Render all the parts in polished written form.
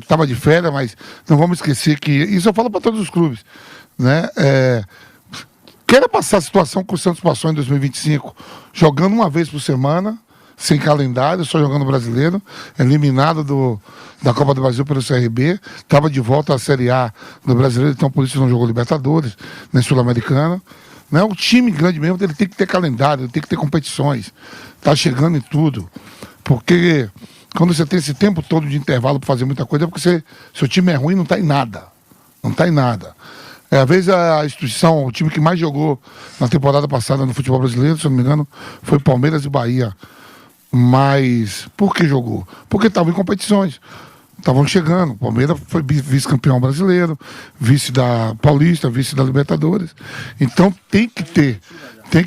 estava de férias, mas não vamos esquecer que, isso eu falo para todos os clubes, né? Quero passar a situação que o Santos passou em 2025, jogando uma vez por semana, sem calendário, só jogando brasileiro, eliminado da Copa do Brasil pelo CRB, estava de volta à Série A do brasileiro, então por isso não jogou Libertadores, nem Sul-Americana. Né? O time grande mesmo, ele tem que ter calendário, ele tem que ter competições, tá chegando em tudo, porque quando você tem esse tempo todo de intervalo para fazer muita coisa, é porque seu time é ruim, não está em nada. Não está em nada. Às vezes a instituição, o time que mais jogou na temporada passada no futebol brasileiro, se eu não me engano, foi Palmeiras e Bahia. Mas por que jogou? Porque estavam em competições. Estavam chegando. O Palmeiras foi vice-campeão brasileiro, vice da Paulista, vice da Libertadores. Então tem que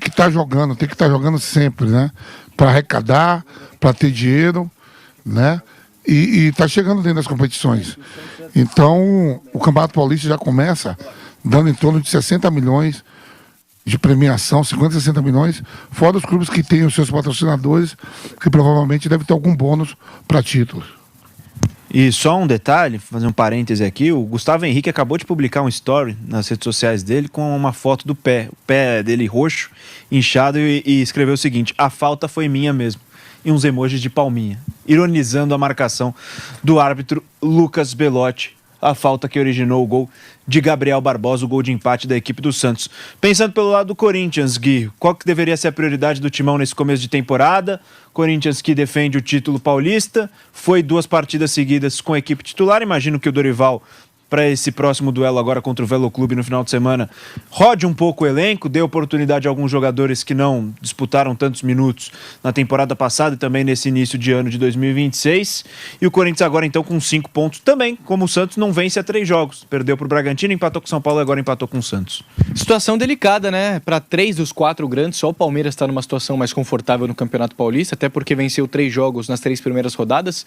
estar jogando sempre, né? Para arrecadar, para ter dinheiro, né? E tá chegando dentro das competições. Então, o Campeonato Paulista já começa dando em torno de 60 milhões de premiação, 50, 60 milhões, fora os clubes que têm os seus patrocinadores, que provavelmente devem ter algum bônus para títulos. E só um detalhe, fazer um parêntese aqui, o Gustavo Henrique acabou de publicar um story nas redes sociais dele com uma foto do pé, o pé dele roxo, inchado, e escreveu o seguinte: a falta foi minha mesmo. E uns emojis de palminha, ironizando a marcação do árbitro Lucas Belotti, a falta que originou o gol de Gabriel Barbosa, o gol de empate da equipe do Santos. Pensando pelo lado do Corinthians, Gui, qual que deveria ser a prioridade do Timão nesse começo de temporada? Corinthians que defende o título paulista, foi 2 partidas seguidas com a equipe titular, imagino que o Dorival, para esse próximo duelo agora contra o Velo Clube no final de semana, rode um pouco o elenco, dê oportunidade a alguns jogadores que não disputaram tantos minutos na temporada passada e também nesse início de ano de 2026. E o Corinthians agora então com 5 pontos também, como o Santos não vence há 3 jogos. Perdeu para o Bragantino, empatou com o São Paulo e agora empatou com o Santos. Situação delicada, né? Para 3 dos 4 grandes, só o Palmeiras está numa situação mais confortável no Campeonato Paulista, até porque venceu 3 jogos nas 3 primeiras rodadas.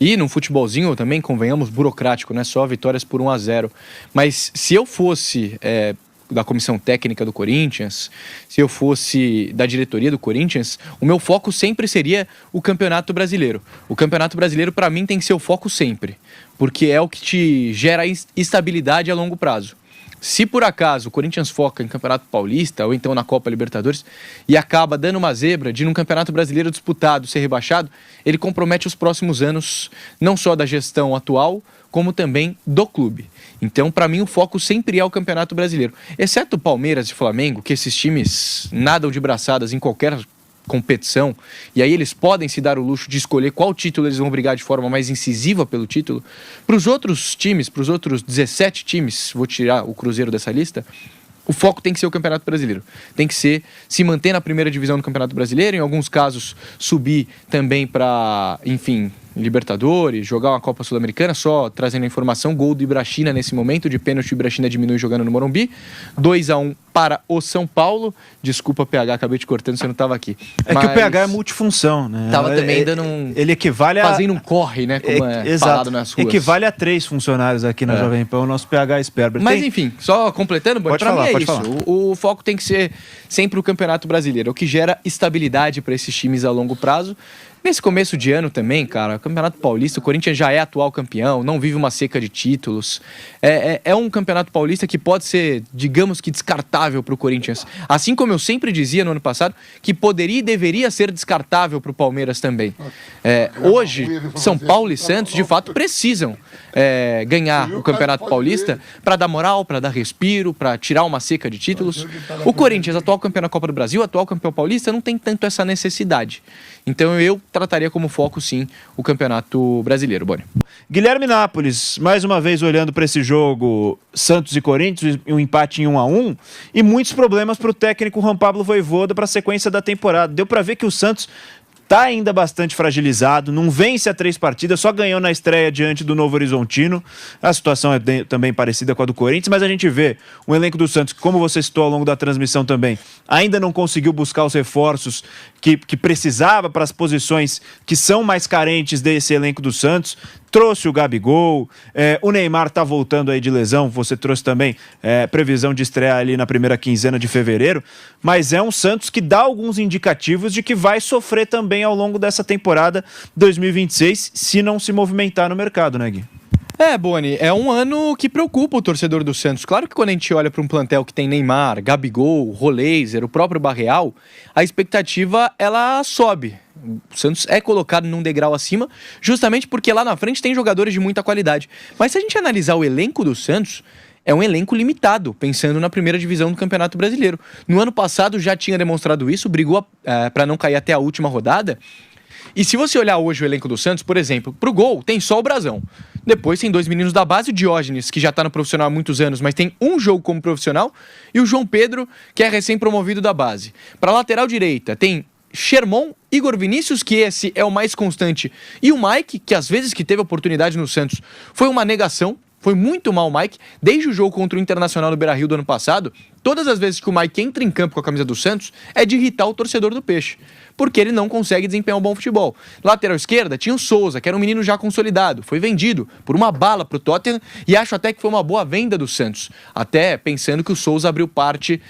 E num futebolzinho também, convenhamos, burocrático, né? Só vitórias por 1-0. Mas se eu fosse da comissão técnica do Corinthians, se eu fosse da diretoria do Corinthians, o meu foco sempre seria o Campeonato Brasileiro. O Campeonato Brasileiro, para mim, tem que ser o foco sempre, porque é o que te gera estabilidade a longo prazo. Se por acaso o Corinthians foca em Campeonato Paulista ou então na Copa Libertadores e acaba dando uma zebra de num Campeonato Brasileiro disputado ser rebaixado, ele compromete os próximos anos, não só da gestão atual, como também do clube. Então, para mim, o foco sempre é o Campeonato Brasileiro. Exceto Palmeiras e Flamengo, que esses times nadam de braçadas em qualquer competição, e aí eles podem se dar o luxo de escolher qual título eles vão brigar de forma mais incisiva pelo título. Para os outros times, para os outros 17 times, vou tirar o Cruzeiro dessa lista, o foco tem que ser o Campeonato Brasileiro. Tem que ser se manter na primeira divisão do Campeonato Brasileiro, em alguns casos subir também para, enfim, Libertadores, jogar uma Copa Sul-Americana. Só trazendo a informação, gol do Ibrachina nesse momento, de pênalti, o Ibrachina diminui jogando no Morumbi, 2-1 para o São Paulo. Desculpa, PH, acabei te cortando, você não estava aqui. É que o PH é multifunção, né? Tava também dando um... Ele equivale a... Fazendo um corre, né? Como falado nas ruas. Equivale a 3 funcionários aqui na Jovem Pan, o nosso PH Sperber. Mas enfim, só completando, para mim é isso. Falar. O foco tem que ser sempre o Campeonato Brasileiro, o que gera estabilidade para esses times a longo prazo. Nesse começo de ano também, cara, o Campeonato Paulista, o Corinthians já é atual campeão, não vive uma seca de títulos. É um Campeonato Paulista que pode ser, digamos que, descartável para o Corinthians. Assim como eu sempre dizia no ano passado, que poderia e deveria ser descartável para o Palmeiras também. Hoje, São Paulo e Santos, de fato, precisam ganhar o Campeonato Paulista para dar moral, para dar respiro, para tirar uma seca de títulos. O Corinthians, atual campeão da Copa do Brasil, atual campeão paulista, não tem tanto essa necessidade. Então eu trataria como foco, sim, o Campeonato Brasileiro. Boni. Guilherme Nápoles, mais uma vez olhando para esse jogo Santos e Corinthians, um empate em 1-1, e muitos problemas para o técnico Juan Pablo Vojvoda para a sequência da temporada. Deu para ver que o Santos está ainda bastante fragilizado, não vence há 3 partidas, só ganhou na estreia diante do Novo Horizontino. A situação é também parecida com a do Corinthians, mas a gente vê o elenco do Santos, como você citou ao longo da transmissão também, ainda não conseguiu buscar os reforços que precisava para as posições que são mais carentes desse elenco do Santos. trouxe o Gabigol, o Neymar tá voltando aí de lesão, você trouxe também previsão de estrear ali na primeira quinzena de fevereiro, mas é um Santos que dá alguns indicativos de que vai sofrer também ao longo dessa temporada 2026, se não se movimentar no mercado, né, Gui? Boni, é um ano que preocupa o torcedor do Santos. Claro que quando a gente olha para um plantel que tem Neymar, Gabigol, Roleiser, o próprio Barreal, a expectativa ela sobe. O Santos é colocado num degrau acima, justamente porque lá na frente tem jogadores de muita qualidade. Mas se a gente analisar o elenco do Santos, é um elenco limitado, pensando na primeira divisão do Campeonato Brasileiro. No ano passado já tinha demonstrado isso, brigou para não cair até a última rodada. E se você olhar hoje o elenco do Santos, por exemplo, pro gol tem só o Brazão. Depois tem 2 meninos da base, o Diógenes, que já tá no profissional há muitos anos, mas tem um jogo como profissional, e o João Pedro, que é recém-promovido da base. Pra lateral direita tem Sherman, Igor Vinícius, que esse é o mais constante, e o Mike, que às vezes que teve oportunidade no Santos, foi uma negação. Foi muito mal o Mike, desde o jogo contra o Internacional no Beira-Rio do ano passado. Todas as vezes que o Mike entra em campo com a camisa do Santos, é de irritar o torcedor do Peixe, porque ele não consegue desempenhar um bom futebol. Lateral esquerda tinha o Souza, que era um menino já consolidado, foi vendido por uma bala pro Tottenham, e acho até que foi uma boa venda do Santos, até pensando que o Souza abriu parte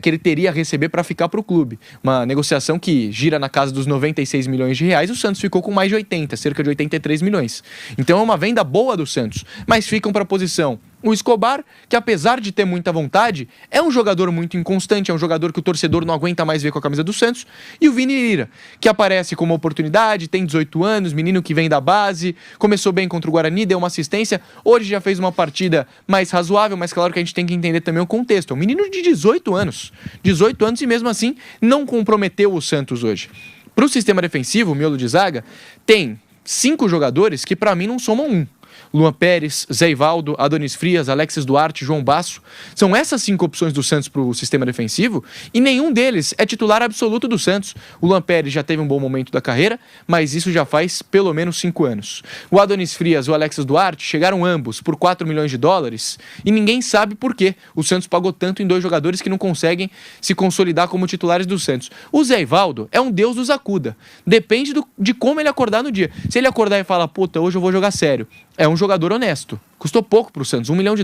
que ele teria a receber para ficar pro clube. Uma negociação que gira na casa dos 96 milhões de reais, o Santos ficou com mais de 80, cerca de 83 milhões. Então é uma venda boa do Santos, mas ficam para a posição o Escobar, que apesar de ter muita vontade, é um jogador muito inconstante, é um jogador que o torcedor não aguenta mais ver com a camisa do Santos, e o Vini Lira, que aparece como oportunidade, tem 18 anos, menino que vem da base, começou bem contra o Guarani, deu uma assistência, hoje já fez uma partida mais razoável, mas claro que a gente tem que entender também o contexto. É um menino de 18 anos e mesmo assim não comprometeu o Santos hoje. Para o sistema defensivo, o miolo de zaga, tem 5 jogadores que para mim não somam um. Luan Pérez, Zé Ivaldo, Adonis Frias, Alexis Duarte, João Basso. São essas 5 opções do Santos para o sistema defensivo e nenhum deles é titular absoluto do Santos. O Luan Pérez já teve um bom momento da carreira, mas isso já faz pelo menos 5 anos. O Adonis Frias e o Alexis Duarte chegaram ambos por 4 milhões de dólares e ninguém sabe por que o Santos pagou tanto em 2 jogadores que não conseguem se consolidar como titulares do Santos. O Zé Ivaldo é um deus dos acuda. Depende de como ele acordar no dia. Se ele acordar e falar, puta, hoje eu vou jogar sério, é um jogador honesto. Custou pouco para o Santos, $1 milhão.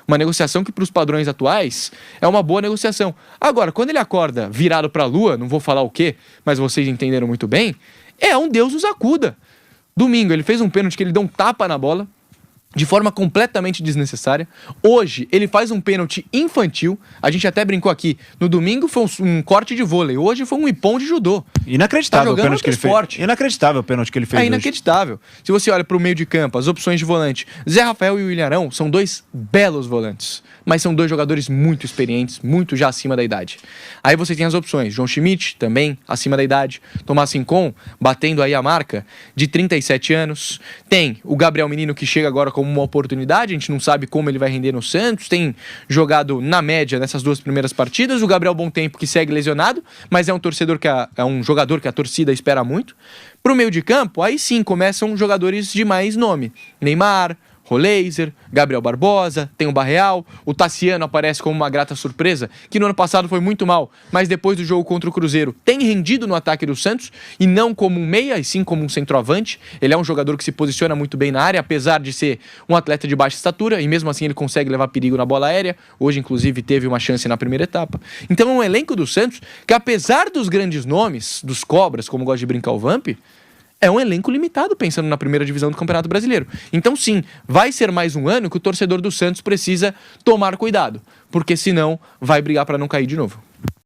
Uma negociação que para os padrões atuais é uma boa negociação. Agora, quando ele acorda virado para a lua, não vou falar o quê, mas vocês entenderam muito bem, é um deus nos acuda. Domingo ele fez um pênalti que ele deu um tapa na bola, de forma completamente desnecessária. Hoje, ele faz um pênalti infantil. A gente até brincou aqui. No domingo foi um corte de vôlei. Hoje foi um ipom de judô. Inacreditável o pênalti que ele fez. Inacreditável o pênalti que ele fez. É inacreditável. Hoje. Se você olha para o meio de campo, as opções de volante, Zé Rafael e o Ilharão são 2 belos volantes. Mas são 2 jogadores muito experientes, muito já acima da idade. Aí você tem as opções. João Schmidt, também acima da idade. Tomás Rincon, batendo aí a marca de 37 anos. Tem o Gabriel Menino, que chega agora como uma oportunidade, a gente não sabe como ele vai render no Santos, tem jogado na média nessas 2 primeiras partidas, o Gabriel Bom Tempo, que segue lesionado, mas é um torcedor é um jogador que a torcida espera muito. Pro meio de campo, aí sim começam jogadores de mais nome, Neymar, Roleiser, Gabriel Barbosa, tem o Barreal, o Tassiano aparece como uma grata surpresa, que no ano passado foi muito mal, mas depois do jogo contra o Cruzeiro tem rendido no ataque do Santos, e não como um meia, e sim como um centroavante. Ele é um jogador que se posiciona muito bem na área, apesar de ser um atleta de baixa estatura, e mesmo assim ele consegue levar perigo na bola aérea. Hoje, inclusive, teve uma chance na primeira etapa. Então é um elenco do Santos que, apesar dos grandes nomes, dos cobras, como gosta de brincar o Vamp, é um elenco limitado pensando na primeira divisão do Campeonato Brasileiro. Então sim, vai ser mais um ano que o torcedor do Santos precisa tomar cuidado, porque senão vai brigar para não cair de novo.